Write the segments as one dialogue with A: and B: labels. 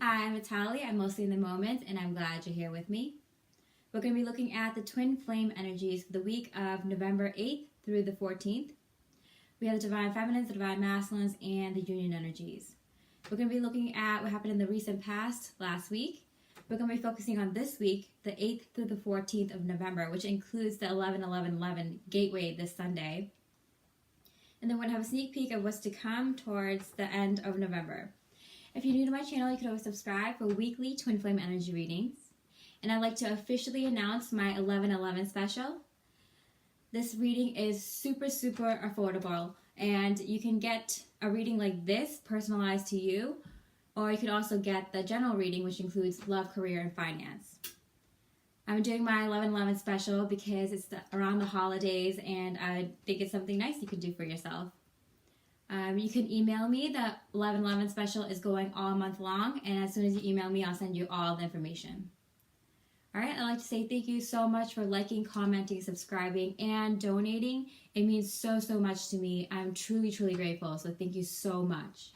A: Hi, I'm Mitali. I'm mostly in the moment, and I'm glad you're here with me. We're going to be looking at the twin flame energies for the week of November 8th through the 14th. We have the divine feminines, the divine masculines, and the union energies. We're going to be looking at what happened in the recent past last week. We're going to be focusing on this week, the 8th through the 14th of November, which includes the 11-11-11 gateway this Sunday. And then we're going to have a sneak peek of what's to come towards the end of November. If you're new to my channel, you can always subscribe for weekly twin flame energy readings. And I'd like to officially announce my 11-11 special. This reading is super affordable, and you can get a reading like this personalized to you, or you can also get the general reading, which includes love, career, and finance. I'm doing my 11-11 special because it's around the holidays, and I think it's something nice you could do for yourself. You can email me. The 11-11 special is going all month long, and as soon as you email me, I'll send you all the information. Alright, I'd like to say thank you so much for liking, commenting, subscribing, and donating. It means so much to me. I'm truly grateful, so thank you so much.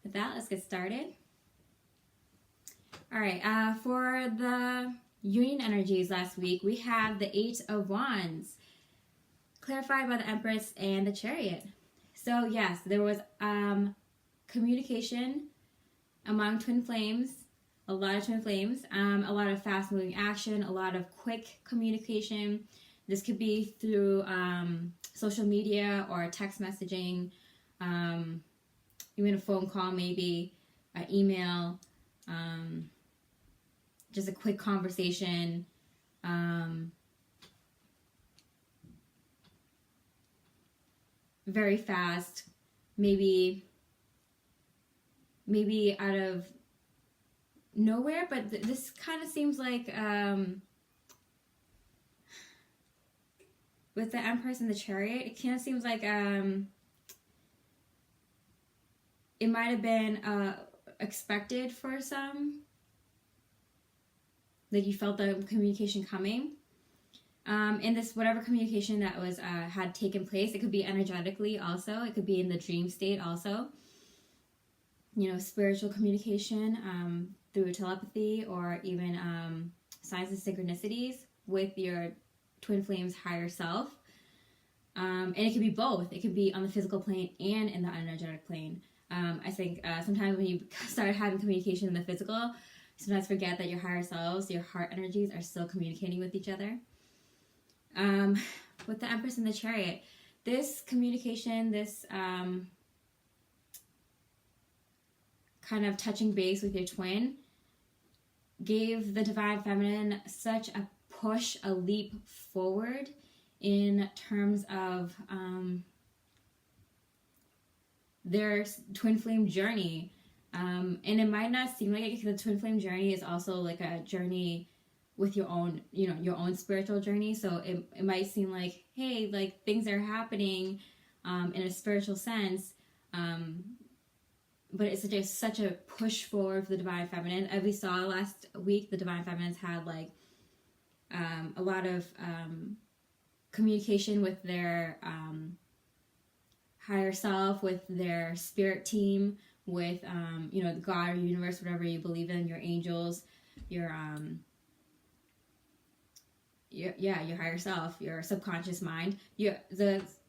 A: With that, let's get started. Alright, for the union energies last week, we have the 8 of Wands, clarified by the Empress and the Chariot. So yes, there was communication among twin flames, a lot of twin flames, a lot of fast-moving action, a lot of quick communication. This could be through social media or text messaging, even a phone call maybe, an email, just a quick conversation. Very fast, maybe out of nowhere, but this kind of seems like with the Empress and the Chariot, it kind of seems like it might have been expected for some, like you felt the communication coming. In this, whatever communication that was had taken place, it could be energetically also, it could be in the dream state also, you know, spiritual communication through telepathy, or even signs and synchronicities with your twin flame's higher self. And it could be both. It could be on the physical plane and in the energetic plane. I think sometimes when you start having communication in the physical, sometimes forget that your higher selves, your heart energies, are still communicating with each other. With the Empress and the Chariot, this communication, this kind of touching base with your twin, gave the divine feminine such a push, a leap forward in terms of their twin flame journey. And it might not seem like it, because the twin flame journey is also like a journey with your own, you know, your own spiritual journey. So it might seem like, hey, like things are happening in a spiritual sense, but it's just such a push forward for the divine feminine. As we saw last week, the divine feminines had like a lot of communication with their higher self, with their spirit team, with you know, the God or universe, whatever you believe in, your angels, your higher self, your subconscious mind.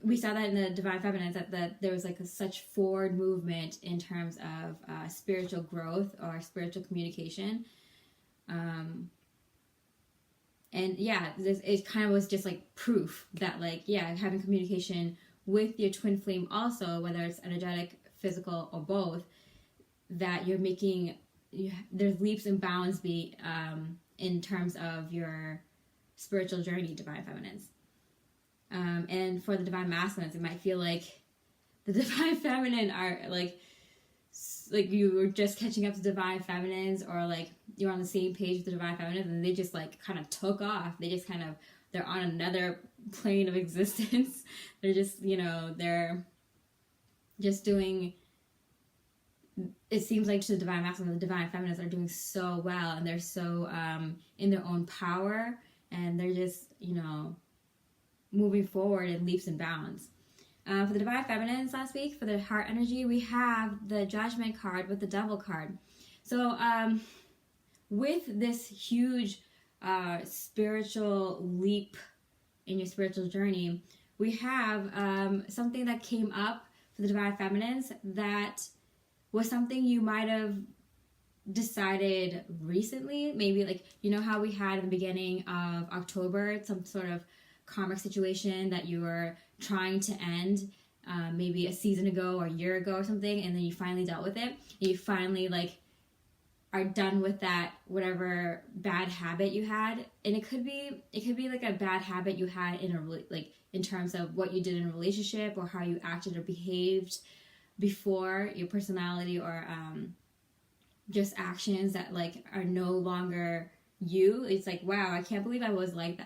A: We saw that in the divine feminines, that there was like such forward movement in terms of spiritual growth or spiritual communication. And yeah, it kind of was just like proof that, like, yeah, having communication with your twin flame also, whether it's energetic, physical, or both, that you're making, there's leaps and bounds in terms of your spiritual journey, divine feminines. And for the divine masculines, it might feel like the divine feminine are like you were just catching up to divine feminines, or like you're on the same page with the divine feminines, and they just like kind of took off. They're on another plane of existence. They're just, you know, they're just doing, it seems like to the divine masculine, the divine feminines are doing so well, and they're so in their own power, and they're just, you know, moving forward in leaps and bounds. For the divine feminines last week, for the heart energy, we have the Judgment card with the Devil card. So with this huge spiritual leap in your spiritual journey, we have something that came up for the Divine Feminines that was something you might have decided recently. Maybe like, you know how we had in the beginning of October some sort of karmic situation that you were trying to end maybe a season ago or a year ago or something, and then you finally dealt with it, and you finally like are done with that whatever bad habit you had. And it could be like a bad habit you had in a like in terms of what you did in a relationship or how you acted or behaved before, your personality, or just actions that like are no longer you. It's like, wow, I can't believe I was like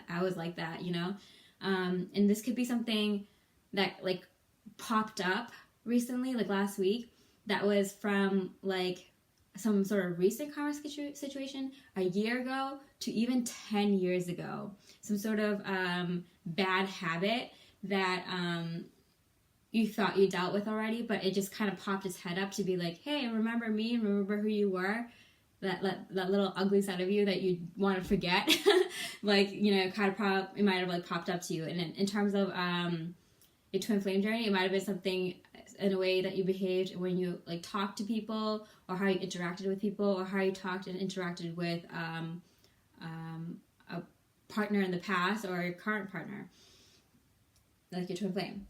A: that, you know. And this could be something that like popped up recently, like last week, that was from like some sort of recent karmic situation a year ago to even 10 years ago. Some sort of bad habit that you thought you dealt with already, but it just kind of popped its head up to be like, hey, remember me, remember who you were, that little ugly side of you that you want to forget. Like, you know, it might have like popped up to you. And in terms of your twin flame journey, it might have been something in a way that you behaved when you like talked to people, or how you interacted with people, or how you talked and interacted with a partner in the past or your current partner, like your twin flame.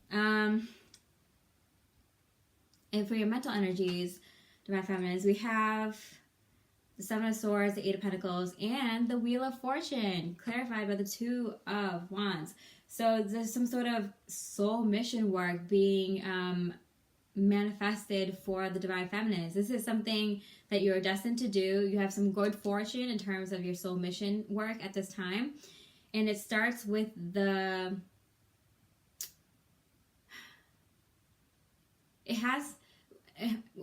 A: And for your mental energies, Divine Feminines, we have the Seven of Swords, the Eight of Pentacles, and the Wheel of Fortune, clarified by the Two of Wands. So there's some sort of soul mission work being manifested for the Divine Feminines. This is something that you're destined to do. You have some good fortune in terms of your soul mission work at this time. And it starts with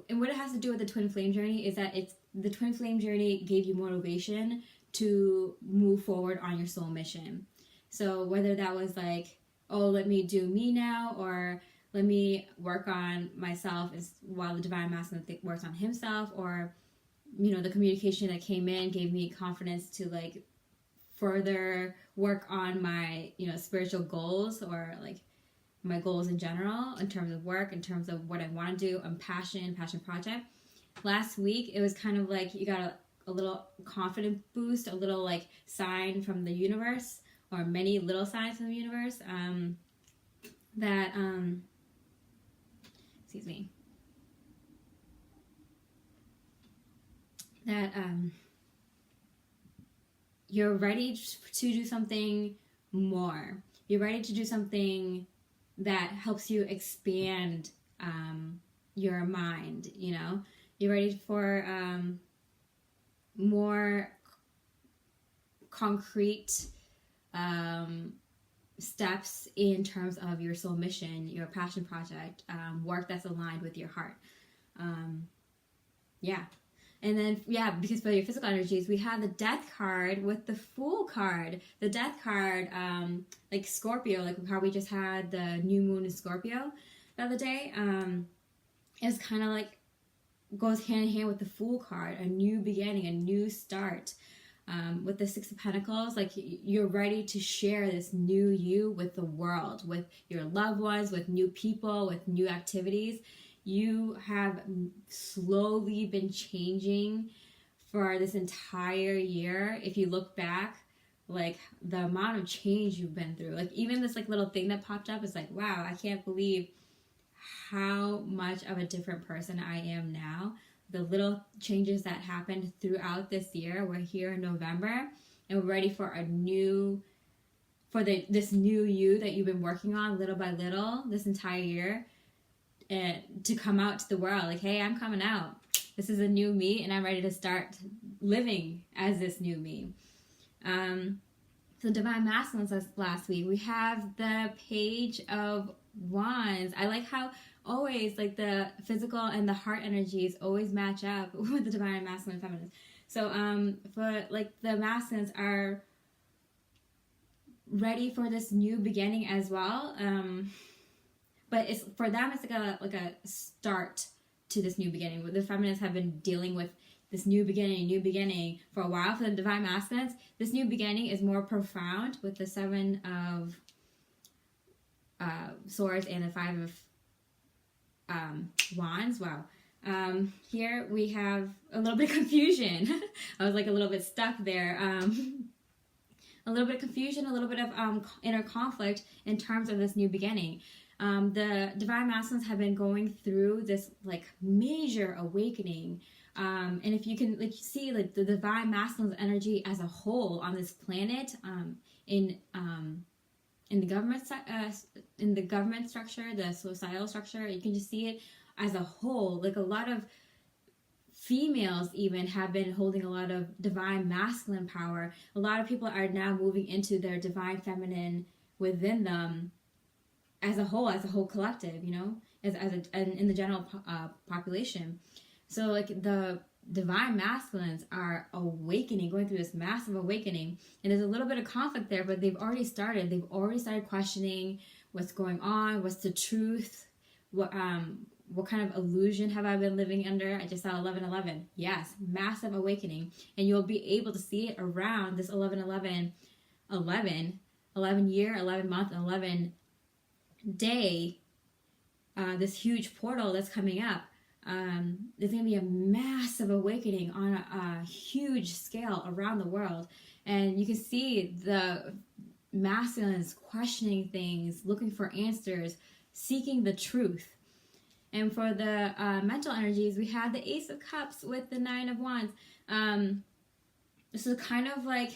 A: and what it has to do with the twin flame journey is that the twin flame journey gave you motivation to move forward on your soul mission. So whether that was like, oh, let me do me now, or let me work on myself while the Divine Masculine works on himself, or, you know, the communication that came in gave me confidence to like further work on my, you know, spiritual goals, or like my goals in general, in terms of work, in terms of what I want to do, and passion project. Last week, it was kind of like you got a little confidence boost, a little like sign from the universe, or many little signs from the universe, that, excuse me, that you're ready to do something more. You're ready to do something that helps you expand your mind, you know. You're ready for more concrete steps in terms of your soul mission, your passion project, work that's aligned with your heart. Yeah. And then, yeah, because for your physical energies, we have the Death card with the Fool card. The Death card, like Scorpio, like how we just had the new moon in Scorpio the other day, is kind of like goes hand in hand with the Fool card, a new beginning, a new start. With the Six of Pentacles, like you're ready to share this new you with the world, with your loved ones, with new people, with new activities. You have slowly been changing for this entire year. If you look back, like the amount of change you've been through, like even this like little thing that popped up is like, wow, I can't believe how much of a different person I am now. The little changes that happened throughout this year. We're here in November, and we're ready for this new you that you've been working on little by little this entire year, and to come out to the world. Like, hey, I'm coming out. This is a new me, and I'm ready to start living as this new me. So Divine Masculine says last week, we have the Page of Wands. I like how always like the physical and the heart energies always match up with the Divine Masculine and Feminine. So for like the masculines are ready for this new beginning as well. But it's for them, it's like a start to this new beginning. The feminines have been dealing with this new beginning for a while. For the divine masculines, this new beginning is more profound with the 7 of swords and the 5 of wands. Wow. Here we have a little bit of confusion. I was like a little bit stuck there. A little bit of confusion, a little bit of inner conflict in terms of this new beginning. The divine masculines have been going through this like major awakening. And if you can like see like the divine masculine's energy as a whole on this planet, in the government structure, the societal structure, you can just see it as a whole. Like a lot of females even have been holding a lot of divine masculine power. A lot of people are now moving into their divine feminine within them as a whole collective, you know, in the general population. So like the divine masculines are awakening, going through this massive awakening, and there's a little bit of conflict there, but they've already started questioning what's going on, what's the truth, what kind of illusion have I been living under? I just saw 11:11. Yes, massive awakening, and you'll be able to see it around this 11 year, 11 month, 11 day, this huge portal that's coming up. There's going to be a massive awakening on a huge scale around the world. And you can see the masculines questioning things, looking for answers, seeking the truth. And for the mental energies, we have the Ace of Cups with the 9 of Wands. This is kind of like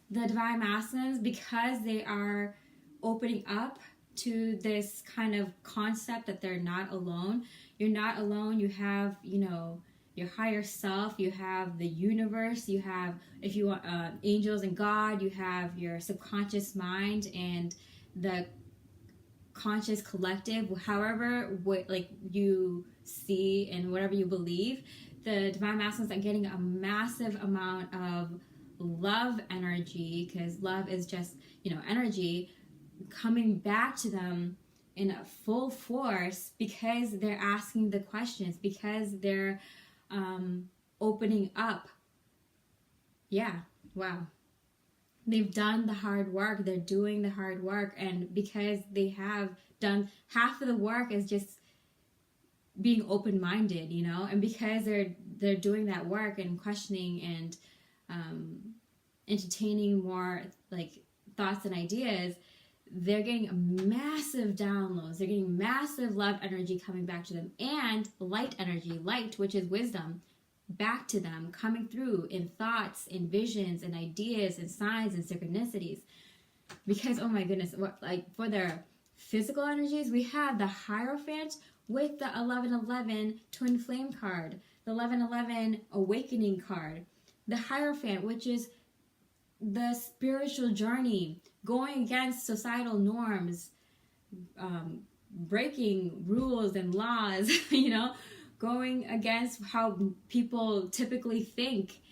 A: the divine masculines, because they are opening up to this kind of concept that they're not alone. You're not alone. You have, you know, your higher self. You have the universe. You have, if you want, angels and God. You have your subconscious mind and the conscious collective. However, like you see and whatever you believe, the divine masculines are getting a massive amount of love energy, because love is just, you know, energy coming back to them in a full force, because they're asking the questions, because they're opening up. Yeah, wow. They've done the hard work. They're doing the hard work, and because they have done half of the work is just being open-minded, you know, and because they're doing that work and questioning and entertaining more like thoughts and ideas, they're getting massive downloads. They're getting massive love energy coming back to them, and light energy, light, which is wisdom, back to them, coming through in thoughts, in visions, and ideas, and signs, and synchronicities. Because, oh my goodness, what, like for their physical energies, we have the Hierophant with the 11:11 twin flame card, the 11:11 awakening card, the Hierophant, which is the spiritual journey, going against societal norms, breaking rules and laws, you know, going against how people typically think.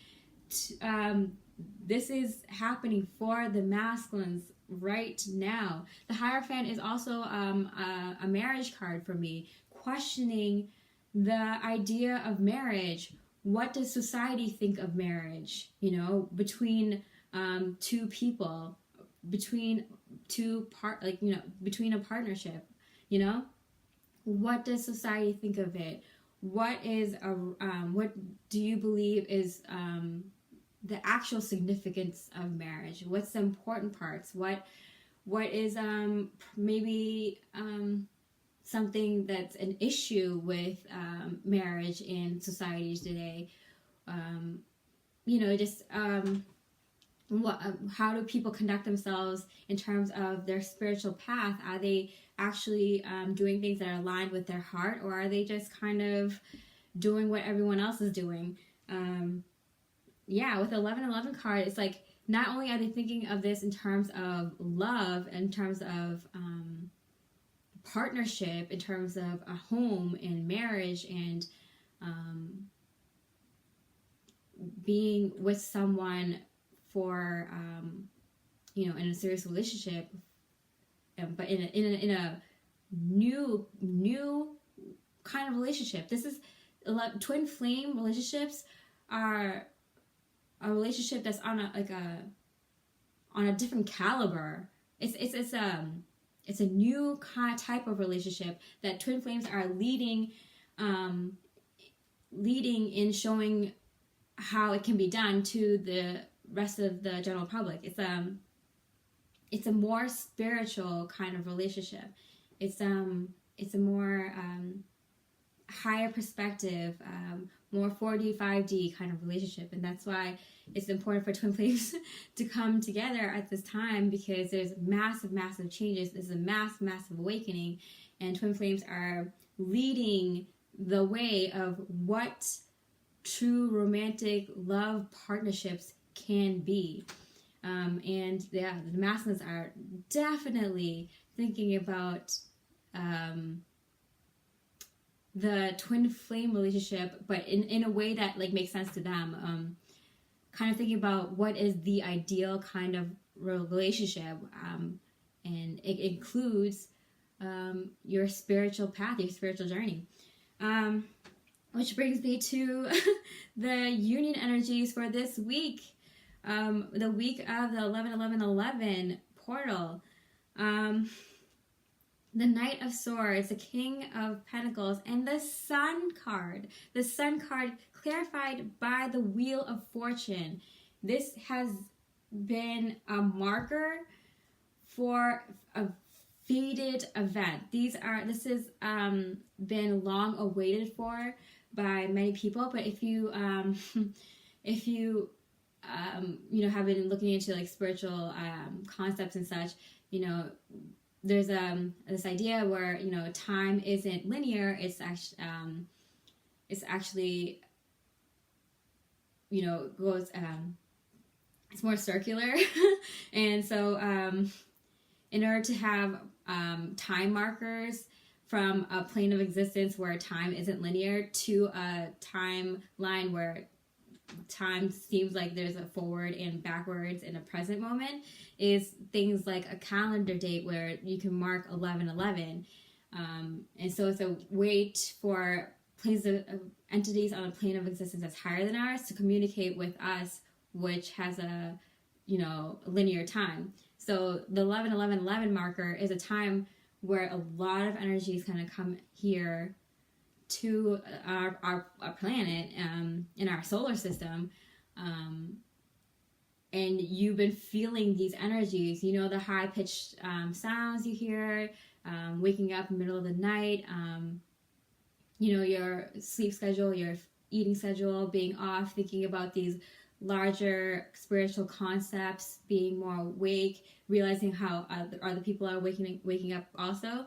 A: This is happening for the masculines right now. The Hierophant is also a marriage card for me, questioning the idea of marriage. What does society think of marriage, you know, between two people, between between a partnership, you know? What does society think of it? What do you believe is the actual significance of marriage? What's the important parts? What is maybe something that's an issue with marriage in societies today? You know, just how do people conduct themselves in terms of their spiritual path? Are they actually doing things that are aligned with their heart, or are they just kind of doing what everyone else is doing? Yeah, with the 11:11 card, it's like not only are they thinking of this in terms of love, in terms of partnership, in terms of a home and marriage, and being with someone for you know, in a serious relationship, but in a new kind of relationship. This is twin flame relationships are a relationship that's on a different caliber. It's a new kind of type of relationship that twin flames are leading in showing how it can be done to the rest of the general public. It's a more spiritual kind of relationship. It's a more higher perspective, more 4D, 5D kind of relationship. And that's why it's important for twin flames to come together at this time, because there's massive, massive changes. There's a massive awakening, and twin flames are leading the way of what true romantic love partnerships can be. And yeah, the masculines are definitely thinking about the twin flame relationship, but in a way that like makes sense to them. Kind of thinking about what is the ideal kind of relationship, and it includes your spiritual path, your spiritual journey. Which brings me to the union energies for this week. The week of the 11-11-11 portal. The Knight of Swords, the King of Pentacles, and the Sun card. The Sun card clarified by the Wheel of Fortune. This has been a marker for a fated event. This has been long awaited for by many people. But if you have been looking into like spiritual concepts and such, there's this idea where time isn't linear. It's actually goes it's more circular. And so in order to have time markers from a plane of existence where time isn't linear to a timeline where time seems like there's a forward and backwards in a present moment, is things like a calendar date where you can mark 11-11. And so it's a way for planes of entities on a plane of existence that's higher than ours to communicate with us, which has a linear time. So the 11-11-11 marker is a time where a lot of energies kind of come here to our planet, in our solar system, and you've been feeling these energies, the high-pitched sounds you hear, waking up in the middle of the night, your sleep schedule, your eating schedule being off, thinking about these larger spiritual concepts, being more awake, realizing how other people are waking up also.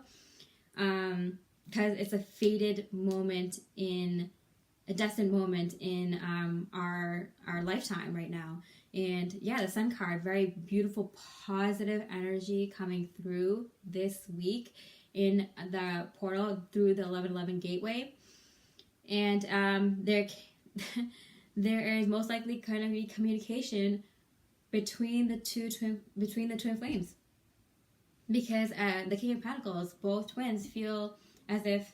A: Because it's a fated moment a destined moment in our lifetime right now. And yeah, the Sun card, very beautiful, positive energy coming through this week in the portal through the 11-11 gateway. And there is most likely going to be communication between the twin flames, because the King of Pentacles, both twins, feel as if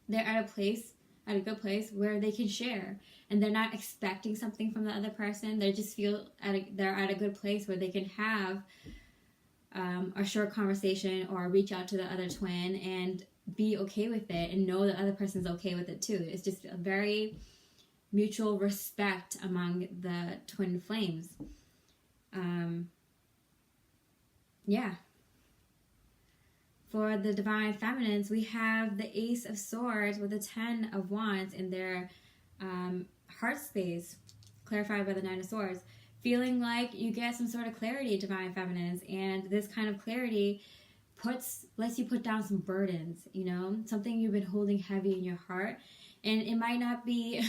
A: they're at a good place where they can share, and they're not expecting something from the other person. They just feel they're at a good place where they can have a short conversation or reach out to the other twin and be okay with it, and know the other person's okay with it too. It's just a very mutual respect among the twin flames. Yeah. For the Divine Feminines, we have the Ace of Swords with the 10 of Wands in their heart space, clarified by the 9 of Swords. Feeling like you get some sort of clarity, Divine Feminines, and this kind of clarity lets you put down some burdens, something you've been holding heavy in your heart. And it might not be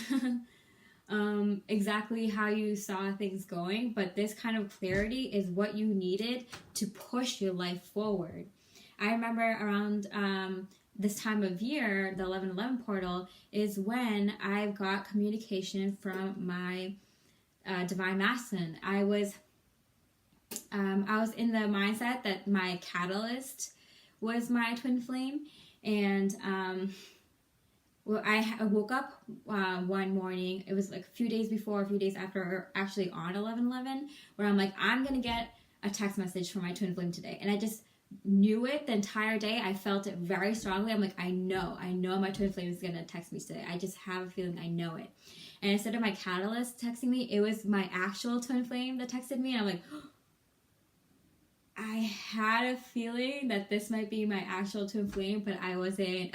A: exactly how you saw things going, but this kind of clarity is what you needed to push your life forward. I remember around this time of year, the 11-11 portal is when I got communication from my divine masculine. I was in the mindset that my catalyst was my twin flame, and I woke up one morning. It was like a few days before, a few days after, or actually on 11/11, where I'm like, I'm gonna get a text message from my twin flame today, and I just knew it the entire day. I felt it very strongly. I'm like, I know my twin flame is gonna text me today. I just have a feeling, I know it. And instead of my catalyst texting me, it was my actual twin flame that texted me, and I'm like, I had a feeling that this might be my actual twin flame, but I wasn't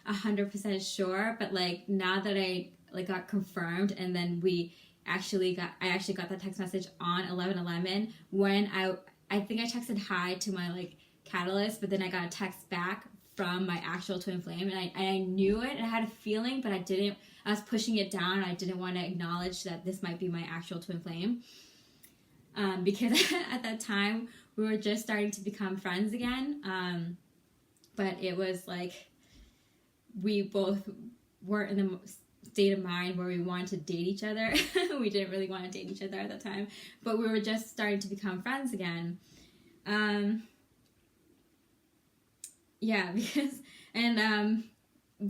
A: 100% sure. But like, now that I like got confirmed, and then I actually got that text message on 11/11 when I think I texted hi to my like catalyst, but then I got a text back from my actual twin flame, and I knew it, and I had a feeling, but I was pushing it down. I didn't want to acknowledge that this might be my actual twin flame, because at that time we were just starting to become friends again. But it was like we both weren't in the state of mind where we wanted to date each other. We didn't really want to date each other at the time, but we were just starting to become friends again.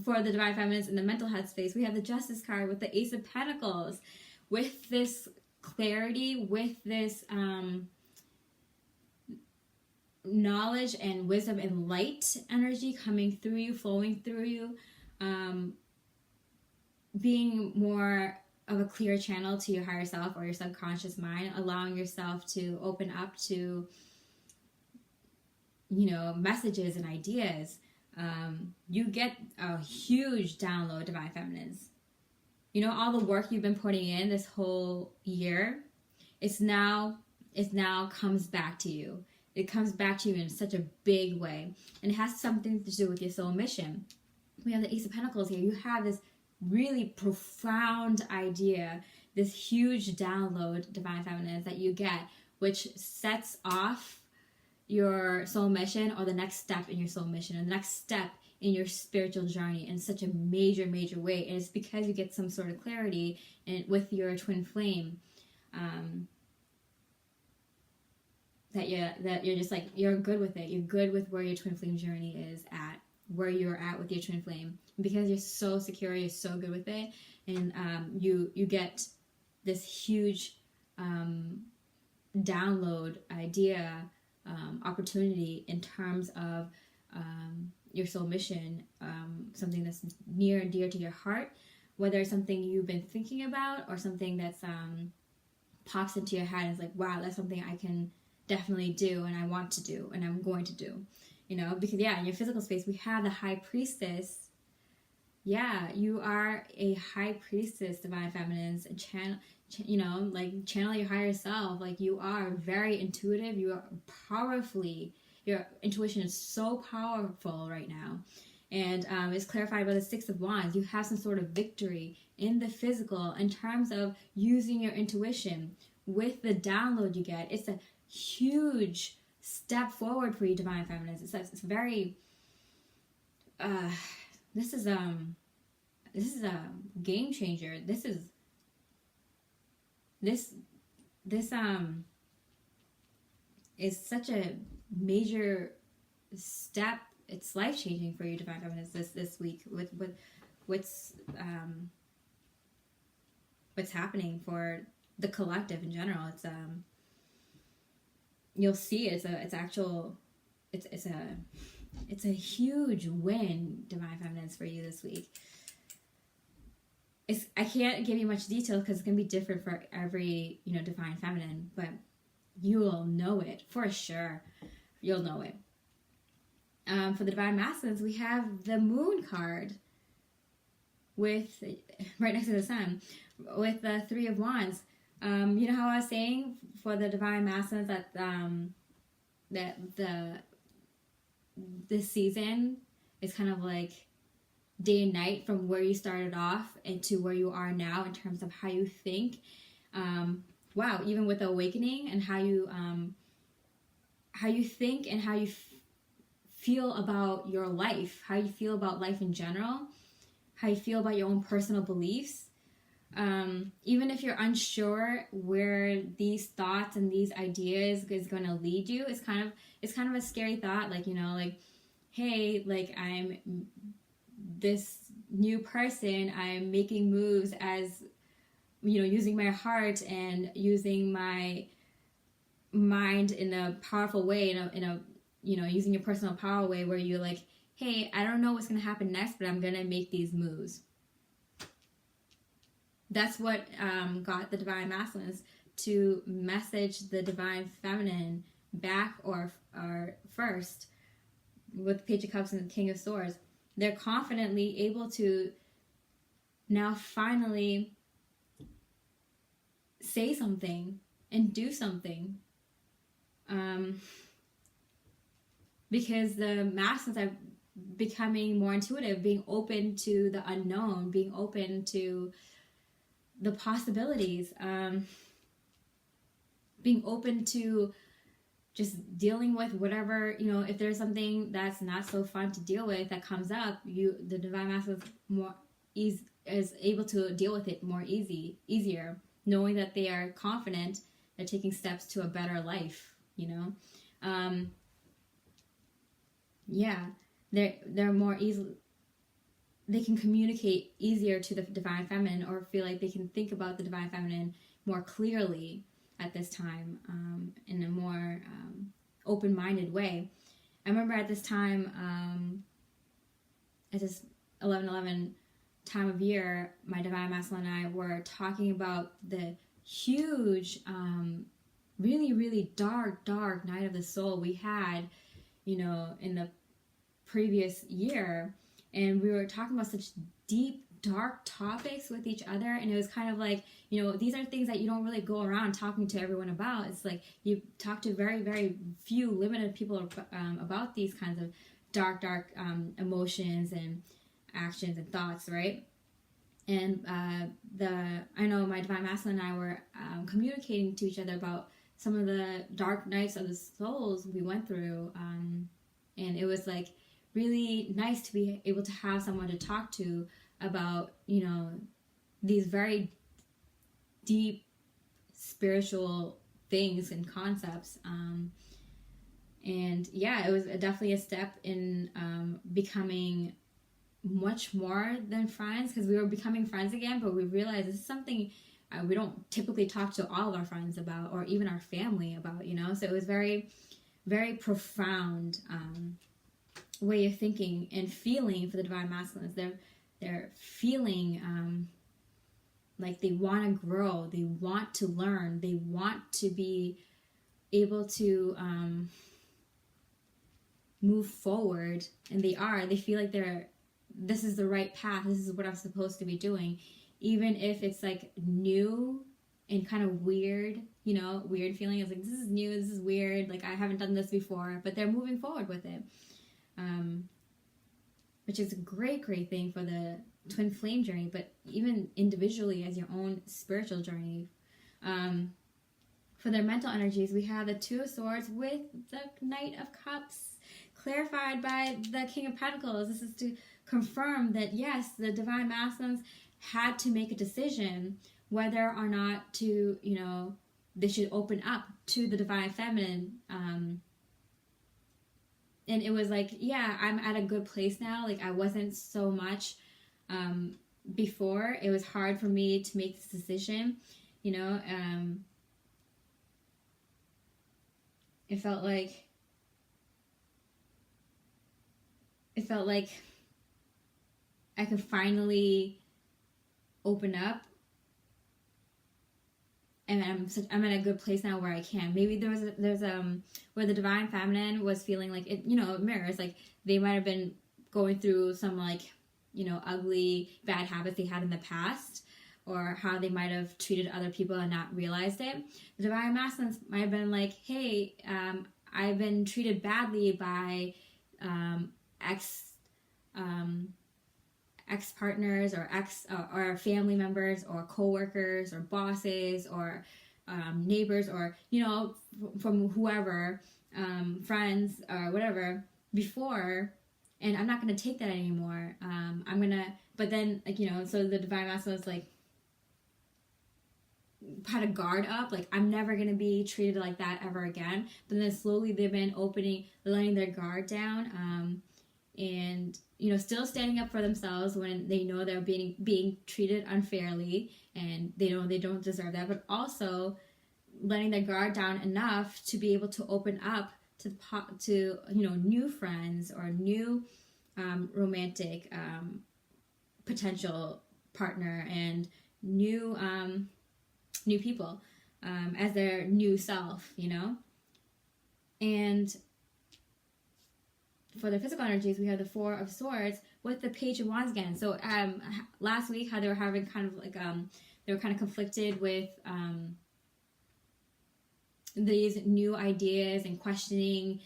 A: For the Divine Feminines in the mental headspace, we have the Justice card with the Ace of Pentacles, with this clarity, with this knowledge and wisdom and light energy coming through you, flowing through you, being more of a clear channel to your higher self or your subconscious mind, allowing yourself to open up to, messages and ideas. You get a huge download, Divine Feminines. All the work you've been putting in this whole year, it's now comes back to you. It comes back to you in such a big way. And it has something to do with your soul mission. We have the Ace of Pentacles here. You have this really profound idea, this huge download, Divine Feminines, that you get, which sets off your soul mission, or the next step in your soul mission, or the next step in your spiritual journey in such a major, major way. And it's because you get some sort of clarity with your twin flame, that you're just like, you're good with it. You're good with where your twin flame journey is at, where you're at with your twin flame, because you're so secure, you're so good with it, and you get this huge download idea, opportunity in terms of your soul mission, something that's near and dear to your heart, whether it's something you've been thinking about or something that's pops into your head and is like, wow, that's something I can definitely do, and I want to do, and I'm going to do. Because in your physical space we have the High Priestess. Yeah, you are a High Priestess, Divine Feminines. Channel your higher self. Like, you are very intuitive. You are your intuition is so powerful right now. And it's clarified by the Six of Wands. You have some sort of victory in the physical in terms of using your intuition. With the download you get, it's a huge step forward for you, Divine Feminines. It's very this is a game changer. This is such a major step. It's life changing for you, Divine Feminines, this week with what's happening for the collective in general. It's you'll see it's a huge win, Divine Feminines, for you this week. I can't give you much detail because it's gonna be different for every Divine Feminine, but you will know it for sure. You'll know it. For the Divine Masculines, we have the Moon card with right next to the Sun with the Three of Wands. You know how I was saying for the Divine Masculines that this season is kind of like day and night from where you started off and to where you are now in terms of how you think. Wow, even with the awakening and how you think and how you feel about your life, how you feel about life in general, how you feel about your own personal beliefs. Even if you're unsure where these thoughts and these ideas is going to lead you, it's kind of a scary thought. Like, hey, like I'm this new person, I'm making moves as, using my heart and using my mind in a powerful way, in a using your personal power way, where you're like, hey, I don't know what's going to happen next, but I'm going to make these moves. That's what got the Divine Masculines to message the Divine Feminine back or first with the Page of Cups and the King of Swords. They're confidently able to now finally say something and do something. Because the masculines are becoming more intuitive, being open to the unknown, being open to the possibilities, being open to just dealing with whatever, if there's something that's not so fun to deal with that comes up, the Divine Masculine is able to deal with it more easier, knowing that they are confident, they're taking steps to a better life, they're more easily, they can communicate easier to the Divine Feminine, or feel like they can think about the Divine Feminine more clearly at this time, in a more open-minded way. I remember at this time, at this 11/11 time of year, my Divine Masculine and I were talking about the huge, really, really dark night of the soul we had, in the previous year. And we were talking about such deep, dark topics with each other. And it was kind of like, these are things that you don't really go around talking to everyone about. It's like you talk to very, very few limited people about these kinds of dark emotions and actions and thoughts, right? And I know my Divine Masculine and I were communicating to each other about some of the dark nights of the souls we went through. And it was like really nice to be able to have someone to talk to about, these very deep spiritual things and concepts. And yeah, it was definitely a step in becoming much more than friends, because we were becoming friends again, but we realized this is something we don't typically talk to all of our friends about, or even our family about, so it was very, very profound way of thinking and feeling for the Divine Masculines. They're feeling like they want to grow, they want to learn, they want to be able to move forward, and they feel like this is the right path, this is what I'm supposed to be doing, even if it's like new and kind of weird, weird feeling. It's like, this is new, this is weird, like I haven't done this before, but they're moving forward with it. Which is a great thing for the twin flame journey, but even individually as your own spiritual journey. For their mental energies, we have the Two of Swords with the Knight of Cups, clarified by the King of Pentacles. This is to confirm that, yes, the Divine Masculines had to make a decision whether or not to, they should open up to the Divine Feminine. And it was like, yeah, I'm at a good place now. Like, I wasn't so much before. It was hard for me to make this decision, it felt like I could finally open up, and I'm in a good place now where I can. Maybe there's where the Divine Feminine was feeling like it, it mirrors, like they might have been going through some like, ugly, bad habits they had in the past, or how they might have treated other people and not realized it. The Divine Masculines might have been like, hey, I've been treated badly by ex-partners or or family members or co-workers or bosses or neighbors, or from whoever, friends or whatever before, and I'm not going to take that anymore. But then, like, so the Divine Masculine is like, had a guard up, like, I'm never going to be treated like that ever again. But then slowly they've been letting their guard down, and, you know, still standing up for themselves when they know they're being treated unfairly and they know they don't deserve that, but also letting their guard down enough to be able to open up to you know, new friends or new romantic potential partner and new people as their new self, you know. And for the physical energies, we have the Four of Swords with the Page of Wands again. So last week, how they were having kind of like they were kind of conflicted with these new ideas and questioning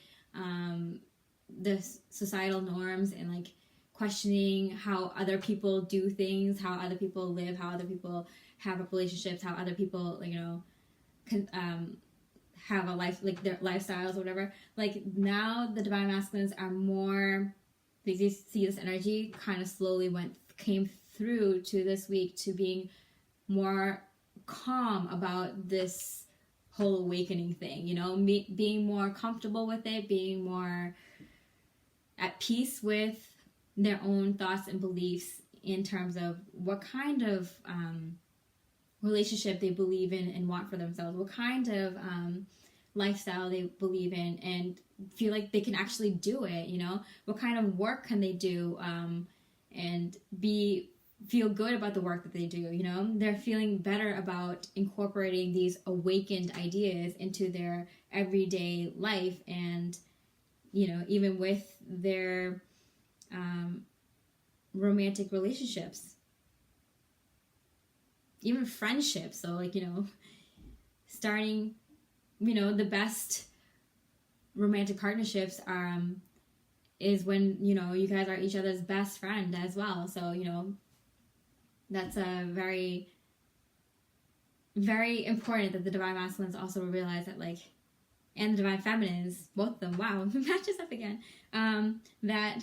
A: the societal norms and like questioning how other people do things, how other people live, how other people have relationships, how other people, you know, can have a life, like their lifestyles or whatever. Like now the divine masculines are more, they see this energy kind of slowly came through to this week to being more calm about this whole awakening thing, you know, being more comfortable with it, being more at peace with their own thoughts and beliefs in terms of what kind of relationship they believe in and want for themselves, what kind of lifestyle they believe in and feel like they can actually do it, you know, what kind of work can they do and feel good about the work that they do, you know. They're feeling better about incorporating these awakened ideas into their everyday life and, you know, even with their romantic relationships, even friendships. So like, you know, starting, you know, the best romantic partnerships is when, you know, you guys are each other's best friend as well. So, you know, that's a very, very important that the divine masculines also realize that, like, and the divine feminines, both of them, wow, matches up again, that,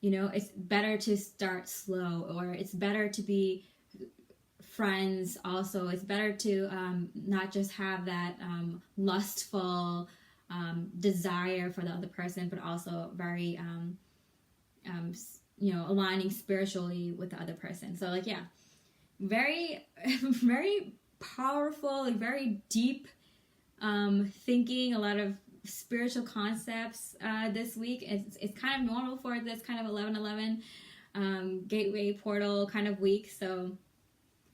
A: you know, it's better to start slow, or it's better to be friends also. It's better to not just have that lustful desire for the other person, but also very, you know, aligning spiritually with the other person. So like, yeah, very, very powerful, like very deep thinking, a lot of spiritual concepts this week. It's kind of normal for this kind of 11/11 gateway portal kind of week. So,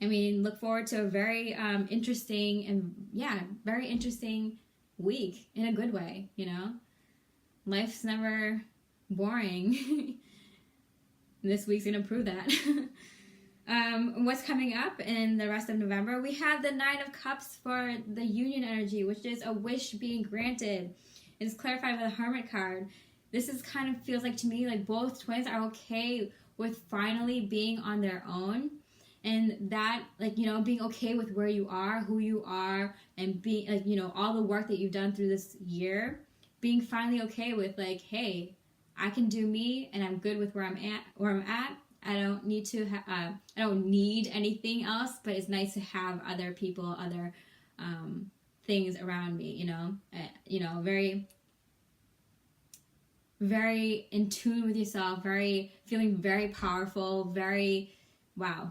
A: I mean, look forward to a very interesting and, yeah, very interesting week in a good way, you know? Life's never boring. This week's going to prove that. What's coming up in the rest of November? We have the Nine of Cups for the union energy, which is a wish being granted. It is clarified with a Hermit card. This is kind of feels like to me like both twins are okay with finally being on their own. And that, like, you know, being okay with where you are, who you are, and being, like, you know, all the work that you've done through this year, being finally okay with, like, hey, I can do me, and I'm good with where I'm at. I don't need to. I don't need anything else. But it's nice to have other people, other things around me. You know, very, very in tune with yourself. Feeling very powerful. Very, wow.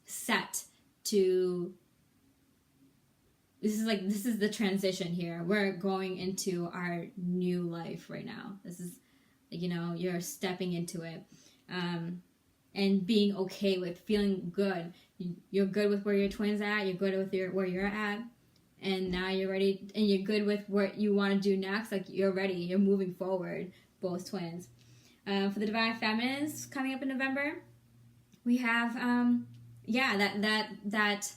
A: Set to. This is the transition here. We're going into our new life right now. This is, you know, you're stepping into it. And being okay with feeling good. You're good with where your twin's at. You're good with where you're at. And now you're ready. And you're good with what you want to do next. Like, you're ready. You're moving forward. Both twins. For the divine feminines coming up in November, we have, that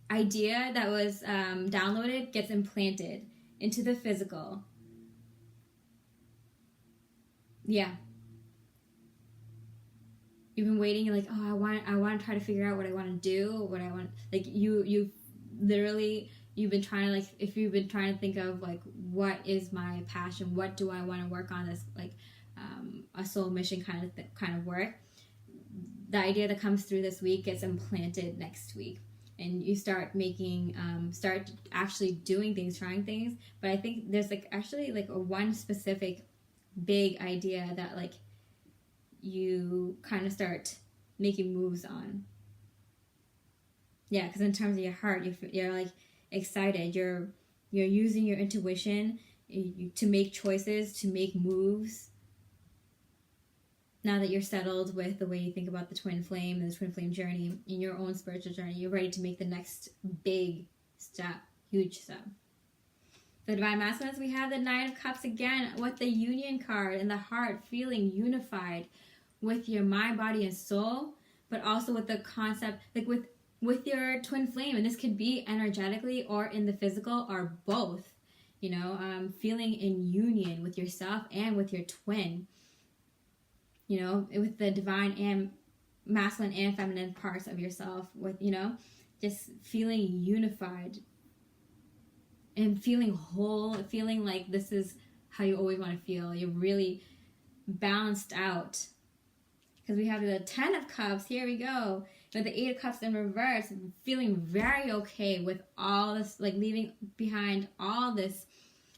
A: idea that was downloaded gets implanted into the physical. Yeah. You've been waiting, you're like, oh, I want to try to figure out what I want to do, what I want, like, you've literally, you've been trying to, like, if you've been trying to think of, like, what is my passion, what do I want to work on, this, like, a soul mission kind of work, the idea that comes through this week gets implanted next week. And you start start actually doing things, trying things. But I think there's, like, actually, like, one specific big idea that like you kind of start making moves on. Yeah, because in terms of your heart, you're like excited. You're using your intuition to make choices, to make moves. Now that you're settled with the way you think about the twin flame and the twin flame journey in your own spiritual journey, you're ready to make the next big step, huge step. The Divine Masculines, we have the Nine of Cups again with the Union card in the heart, feeling unified with your mind, body, and soul, but also with the concept, like with your twin flame. And this could be energetically or in the physical or both, you know, feeling in union with yourself and with your twin, you know, with the divine and masculine and feminine parts of yourself, with, you know, just feeling unified and feeling whole, feeling like this is how you always want to feel. You're really balanced out. Because we have the 10 of Cups, here we go, with the 8 of Cups in reverse, feeling very okay with all this, like leaving behind all this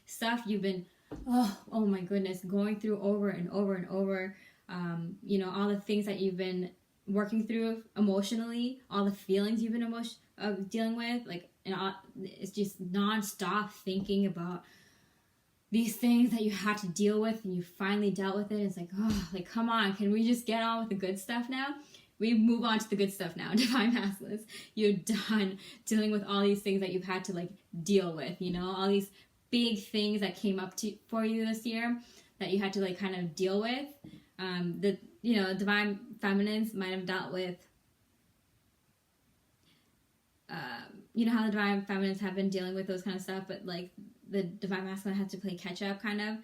A: stuff you've been, oh my goodness, going through over and over and over. You know, all the things that you've been working through emotionally, all the feelings you've been dealing with, like, and it's just non-stop thinking about these things that you had to deal with, and you finally dealt with it. It's like, oh, like, come on, can we just get on with the good stuff now? We move on to the good stuff now. Divine Masculines, you're done dealing with all these things that you've had to like deal with, you know, all these big things that came up for you this year that you had to like kind of deal with. The, you know, Divine Feminines might have dealt with, you know how the Divine Feminines have been dealing with those kind of stuff, but like the Divine Masculine had to play catch up kind of,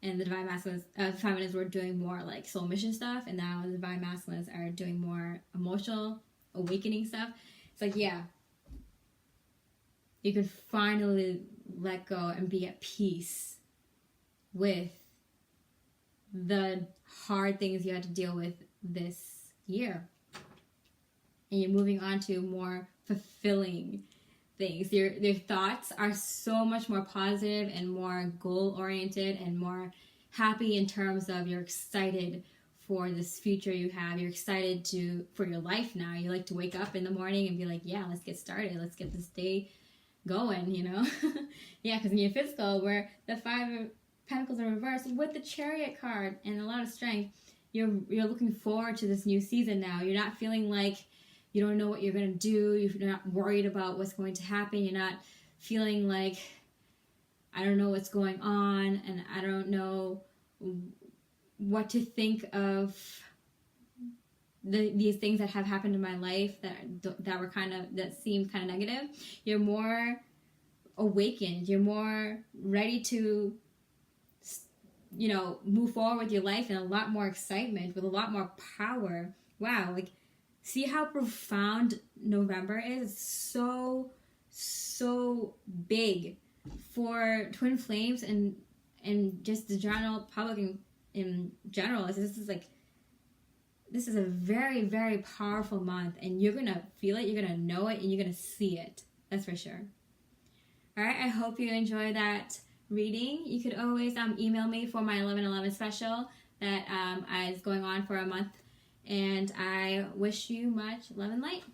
A: and the Divine Masculines, Feminines were doing more like soul mission stuff, and now the Divine Masculines are doing more emotional awakening stuff. It's like, yeah, you can finally let go and be at peace with the hard things you had to deal with this year, and you're moving on to more fulfilling things. Your thoughts are so much more positive and more goal oriented and more happy in terms of you're excited for this future you have. You're excited for your life now. You like to wake up in the morning and be like, yeah, let's get started. Let's get this day going, you know? Yeah, because in your physical, where the 5 of Pentacles are reversed with the Chariot card and a lot of strength, you're looking forward to this new season now. You're not feeling like you don't know what you're going to do. You're not worried about what's going to happen. You're not feeling like, I don't know what's going on, and I don't know what to think of these things that have happened in my life that seem kind of negative. You're more awakened. You're more ready to, you know, move forward with your life, and a lot more excitement, with a lot more power. Wow, like, see how profound November is? So big for twin flames and just the general public in general. This is a very, very powerful month, and you're gonna feel it, you're gonna know it, and you're gonna see it. That's for sure. All right, I hope you enjoy that reading. You could always email me for my 11/11 special that is going on for a month. And I wish you much love and light.